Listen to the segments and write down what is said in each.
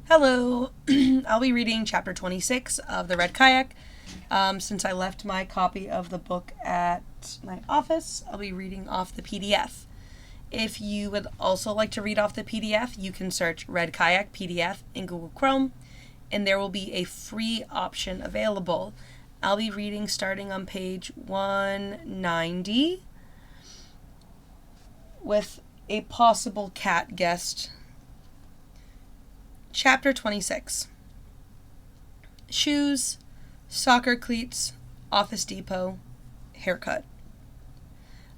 Hello, I'll be reading chapter 26 of the Red Kayak. Since I left my copy of the book at my office, I'll be reading off the PDF. If you would also like to read off the PDF, you can search Red Kayak PDF in Google Chrome, and there will be a free option available. I'll be reading starting on page 190 with a possible cat guest. Chapter 26. Shoes, soccer cleats, Office Depot, haircut.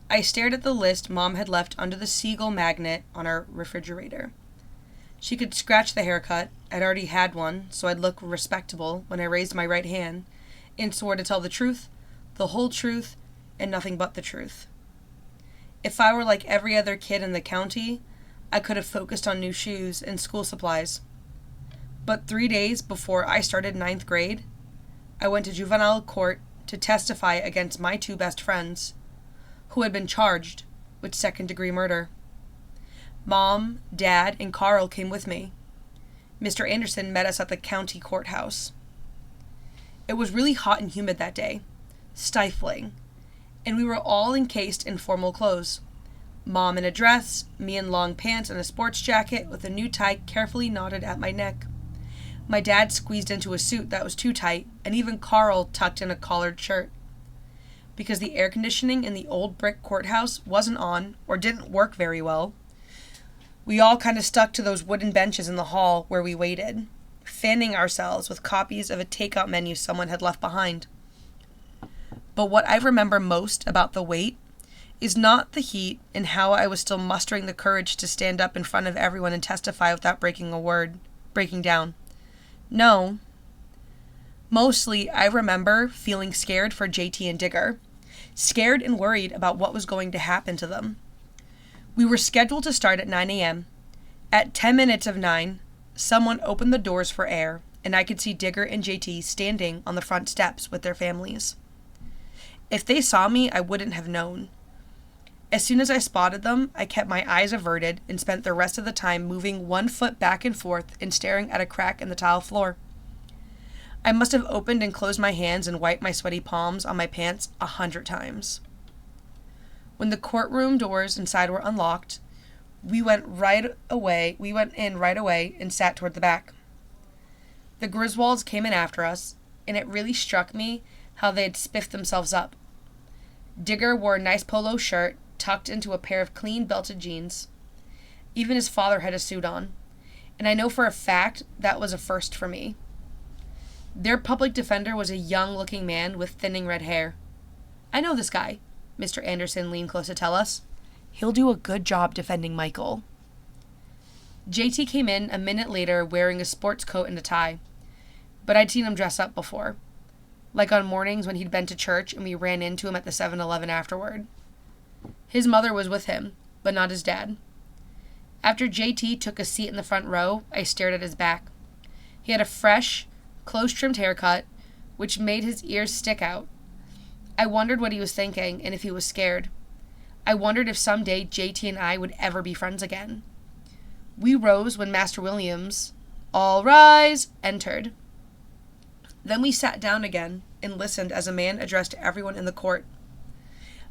I stared at the list Mom had left under the seagull magnet on our refrigerator. She could scratch the haircut. I'd already had one, so I'd look respectable when I raised my right hand and swore to tell the truth, the whole truth, and nothing but the truth. If I were like every other kid in the county, I could have focused on new shoes and school supplies. But 3 days before I started 9th grade, I went to juvenile court to testify against my two best friends, who had been charged with second-degree murder. Mom, Dad, and Carl came with me. Mr. Anderson met us at the county courthouse. It was really hot and humid that day, stifling, and we were all encased in formal clothes. Mom in a dress, me in long pants and a sports jacket with a new tie carefully knotted at my neck. My dad squeezed into a suit that was too tight, and even Carl tucked in a collared shirt. Because the air conditioning in the old brick courthouse wasn't on or didn't work very well, we all kind of stuck to those wooden benches in the hall where we waited, fanning ourselves with copies of a takeout menu someone had left behind. But what I remember most about the wait is not the heat and how I was still mustering the courage to stand up in front of everyone and testify without breaking down. No. Mostly, I remember feeling scared for JT and Digger, scared and worried about what was going to happen to them. We were scheduled to start at 9 a.m. At 10 minutes of 9, someone opened the doors for air, and I could see Digger and JT standing on the front steps with their families. If they saw me, I wouldn't have known. As soon as I spotted them, I kept my eyes averted and spent the rest of the time moving one foot back and forth and staring at a crack in the tile floor. I must have opened and closed my hands and wiped my sweaty palms on my pants 100 times. When the courtroom doors inside were unlocked, we went in right away and sat toward the back. The Griswolds came in after us, and it really struck me how they had spiffed themselves up. Digger wore a nice polo shirt tucked into a pair of clean belted jeans. Even his father had a suit on, and I know for a fact that was a first for me. Their public defender was a young-looking man with thinning red hair. "I know this guy," Mr. Anderson leaned close to tell us. "He'll do a good job defending Michael." JT came in a minute later wearing a sports coat and a tie, but I'd seen him dress up before, like on mornings when he'd been to church and we ran into him at the 7-Eleven afterward. His mother was with him, but not his dad. After JT took a seat in the front row, I stared at his back. He had a fresh, close-trimmed haircut, which made his ears stick out. I wondered what he was thinking and if he was scared. I wondered if someday JT and I would ever be friends again. We rose when Master Williams, "All rise," entered. Then we sat down again and listened as a man addressed everyone in the court.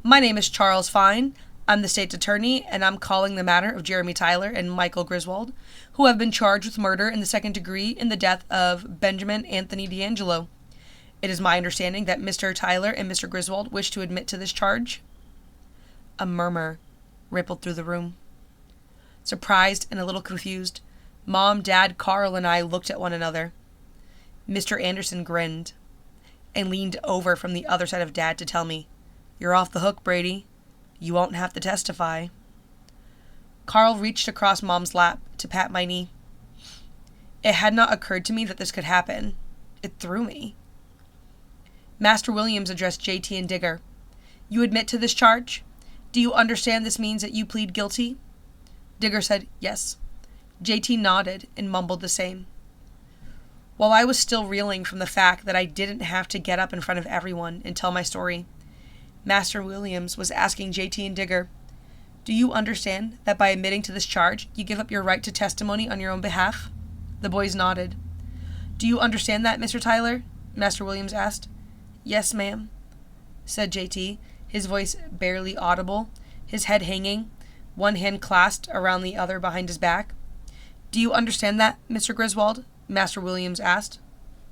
"My name is Charles Fine. I'm the state's attorney, and I'm calling the matter of Jeremy Tyler and Michael Griswold, who have been charged with murder in the second degree in the death of Benjamin Anthony D'Angelo. It is my understanding that Mr. Tyler and Mr. Griswold wish to admit to this charge." A murmur rippled through the room. Surprised and a little confused, Mom, Dad, Carl, and I looked at one another. Mr. Anderson grinned and leaned over from the other side of Dad to tell me, "You're off the hook, Brady. You won't have to testify." Carl reached across Mom's lap to pat my knee. It had not occurred to me that this could happen. It threw me. Master Williams addressed JT and Digger. "You admit to this charge? Do you understand this means that you plead guilty?" Digger said yes. JT nodded and mumbled the same. While I was still reeling from the fact that I didn't have to get up in front of everyone and tell my story, Master Williams was asking JT and Digger, "Do you understand that by admitting to this charge, you give up your right to testimony on your own behalf?" The boys nodded. "Do you understand that, Mr. Tyler?" Master Williams asked. "Yes, ma'am," said JT, his voice barely audible, his head hanging, one hand clasped around the other behind his back. "Do you understand that, Mr. Griswold?" Master Williams asked.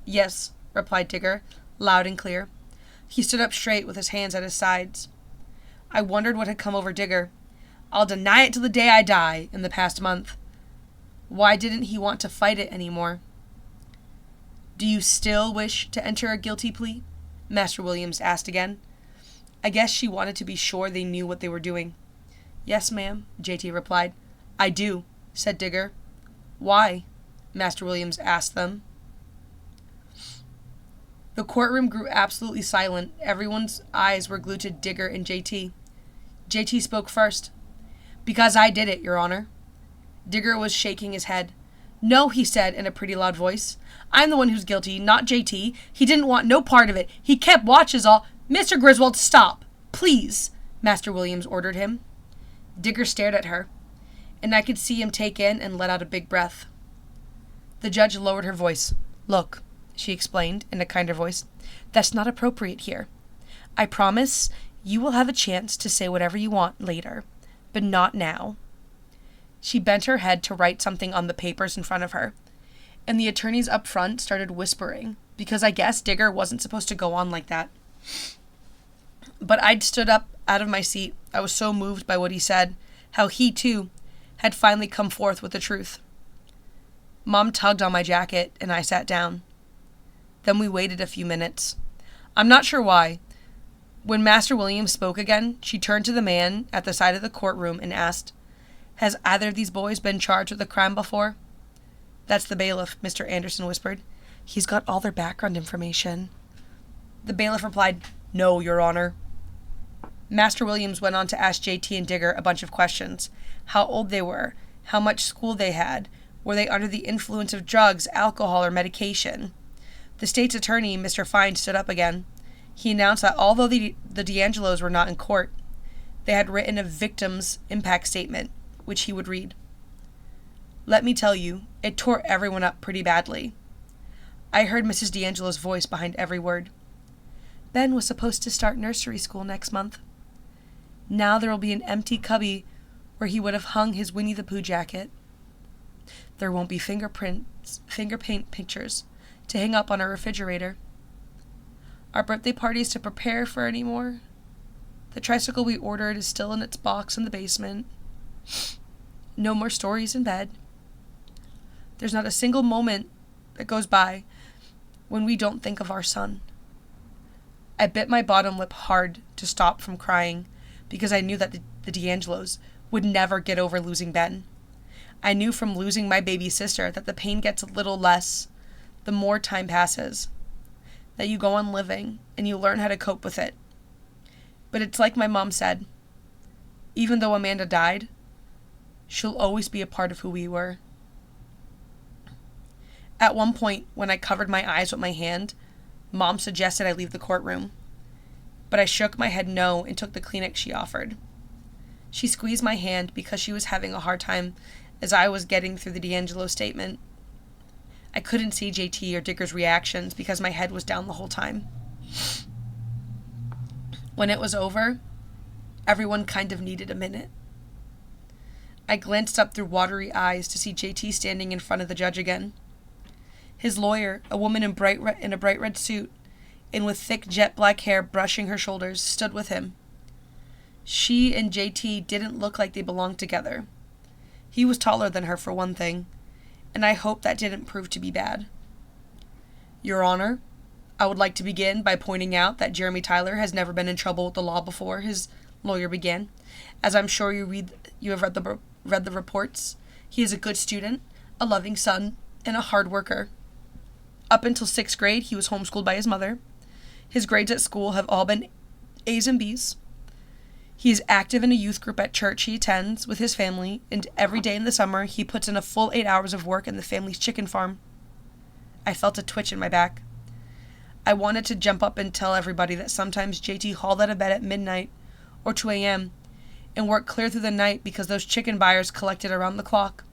"Yes," replied Digger, loud and clear. He stood up straight with his hands at his sides. I wondered what had come over Digger. I'll deny it till the day I die in the past month. Why didn't he want to fight it anymore? "Do you still wish to enter a guilty plea?" Master Williams asked again. I guess she wanted to be sure they knew what they were doing. "Yes, ma'am," JT replied. "I do," said Digger. "Why?" Master Williams asked them. The courtroom grew absolutely silent. Everyone's eyes were glued to Digger and JT. JT spoke first. "Because I did it, Your Honor." Digger was shaking his head. "No," he said in a pretty loud voice. "I'm the one who's guilty, not JT. He didn't want no part of it. He kept watches all—" "Mr. Griswold, stop! Please!" Master Williams ordered him. Digger stared at her, and I could see him take in and let out a big breath. The judge lowered her voice. "Look," she explained in a kinder voice, "that's not appropriate here. I promise you will have a chance to say whatever you want later, but not now." She bent her head to write something on the papers in front of her, and the attorneys up front started whispering, because I guess Digger wasn't supposed to go on like that. But I'd stood up out of my seat. I was so moved by what he said, how he, too, had finally come forth with the truth. Mom tugged on my jacket, and I sat down. Then we waited a few minutes. I'm not sure why. When Master Williams spoke again, she turned to the man at the side of the courtroom and asked, "Has either of these boys been charged with a crime before?" "That's the bailiff," Mr. Anderson whispered. "He's got all their background information." The bailiff replied, "No, Your Honor." Master Williams went on to ask JT and Digger a bunch of questions. How old they were, how much school they had, were they under the influence of drugs, alcohol, or medication. The state's attorney, Mr. Fine, stood up again. He announced that although the D'Angelos were not in court, they had written a victim's impact statement, which he would read. Let me tell you, it tore everyone up pretty badly. I heard Mrs. D'Angelo's voice behind every word. Ben was supposed to start nursery school next month. Now there will be an empty cubby where he would have hung his Winnie the Pooh jacket. There won't be fingerpaint pictures to hang up on our refrigerator. Our birthday party is to prepare for anymore. The tricycle we ordered is still in its box in the basement. No more stories in bed. There's not a single moment that goes by when we don't think of our son. I bit my bottom lip hard to stop from crying because I knew that the D'Angelos would never get over losing Ben. I knew from losing my baby sister that the pain gets a little less the more time passes, that you go on living and you learn how to cope with it. But it's like my mom said, even though Amanda died, she'll always be a part of who we were. At one point, when I covered my eyes with my hand, Mom suggested I leave the courtroom, but I shook my head no and took the Kleenex she offered. She squeezed my hand because she was having a hard time as I was getting through the D'Angelo statement. I couldn't see JT or Digger's reactions because my head was down the whole time. When it was over, everyone kind of needed a minute. I glanced up through watery eyes to see JT standing in front of the judge again. His lawyer, a woman in a bright red suit and with thick jet black hair brushing her shoulders, stood with him. She and JT didn't look like they belonged together. He was taller than her, for one thing, and I hope that didn't prove to be bad. Your Honor, I would like to begin by pointing out that Jeremy Tyler has never been in trouble with the law before, his lawyer began. As I'm sure you have read the reports, he is a good student, a loving son, and a hard worker. Up until 6th grade, he was homeschooled by his mother. His grades at school have all been A's and B's. He is active in a youth group at church he attends with his family, and every day in the summer, he puts in a full 8 hours of work in the family's chicken farm. I felt a twitch in my back. I wanted to jump up and tell everybody that sometimes JT hauled out of bed at midnight or 2 a.m. and worked clear through the night because those chicken buyers collected around the clock.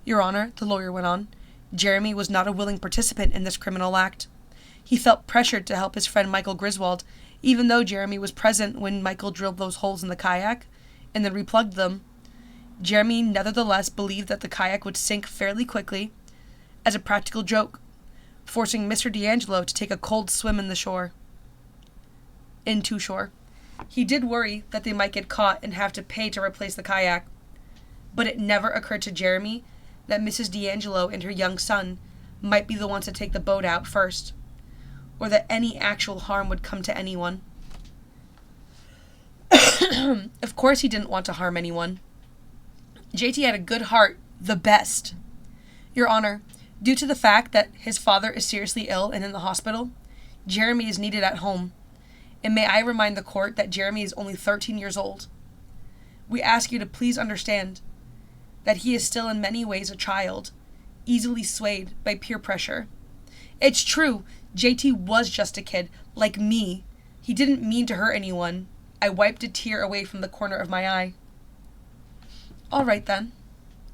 Your Honor, the lawyer went on, Jeremy was not a willing participant in this criminal act. He felt pressured to help his friend Michael Griswold, even though Jeremy was present when Michael drilled those holes in the kayak and then replugged them. Jeremy nevertheless believed that the kayak would sink fairly quickly as a practical joke, forcing Mr. D'Angelo to take a cold swim into shore. He did worry that they might get caught and have to pay to replace the kayak, but it never occurred to Jeremy that Mrs. D'Angelo and her young son might be the ones to take the boat out first, or that any actual harm would come to anyone. Of course he didn't want to harm anyone. JT had a good heart, the best. Your Honor, due to the fact that his father is seriously ill and in the hospital, Jeremy is needed at home. And may I remind the court that Jeremy is only 13 years old. We ask you to please understand that he is still in many ways a child, easily swayed by peer pressure. It's true, JT was just a kid, like me. He didn't mean to hurt anyone. I wiped a tear away from the corner of my eye. All right then,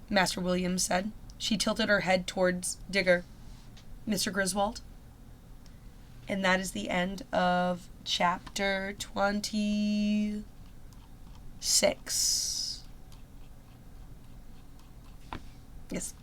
Master Williams said. She tilted her head towards Digger. Mr. Griswold? And that is the end of chapter 26. Yes.